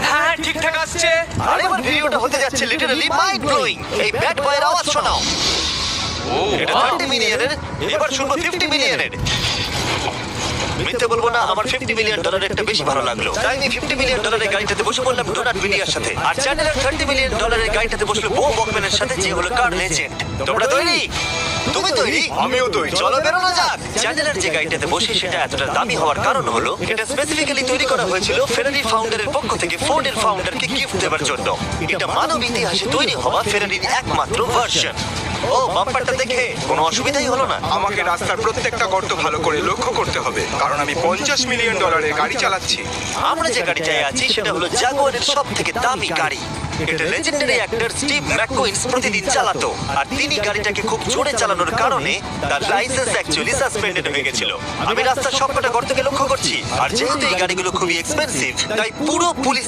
হ্যাঁ ঠিকঠাক আসছে। আর এবার ভিডিওটা হতে যাচ্ছে লিটারালি মাইন্ড ব্লোয়িং। এই ব্যাট বয়ের আওয়াজ শোনাও। এটা 30 মিলিয়নের, এবার শুনবো 50 মিলিয়নের। মিথ্যে বলবো না, আমার $50 মিলিয়ন একটা বেশি ভালো লাগলো, তাই আমি $50 মিলিয়ন গাড়িটাতে বসে পড়লাম ডোনাট ভিডিওর সাথে। আর চ্যানেলের $30 মিলিয়ন গাড়িটাতে বসলো বো বকম্যানের সাথে, যে হলো কার লেজেন্ড। তোমরা তৈরি? তুমি তৈরি? আমিও তৈরি। চলো বেরোনো যাক। চ্যানেলের যে গাড়িটাতে বসে সেটা এতটা দামি হওয়ার কারণ হলো এটা স্পেসিফিক্যালি তৈরি করা হয়েছিল ফেরারি ফাউন্ডারের পক্ষ থেকে ফোর্ডের ফাউন্ডারকে গিফট দেওয়ার জন্য। এটা মানব ইতিহাসে তৈরি হওয়া ফেরারির একমাত্র ভার্সন। ও বাম্পারটা দেখে কোনো অসুবিধাই হলো না। আমাকে রাস্তার প্রত্যেকটা গর্ত ভালো করে লক্ষ্য করতে হবে, কারণ আমি $50 মিলিয়ন গাড়ি চালাচ্ছি। আমরা যে গাড়িটায় আছি সেটা হলো জাগুয়ারের সব থেকে দামি গাড়ি। এটা লেজেন্ডারি অ্যাক্টর স্টিভ ম্যাককুইন্স প্রতিদিন চালাতো, আর তিনি গাড়িটাকে খুব জোরে চালানোর কারণে তার লাইসেন্স অ্যাকচুয়ালি সাসপেন্ডেড হয়ে গেছিল। আমি রাস্তার সবকটা গর্তকে লক্ষ্য করছি, আর যেহেতু এই গাড়িগুলো খুবই এক্সপেন্সিভ তাই পুরো পুলিশ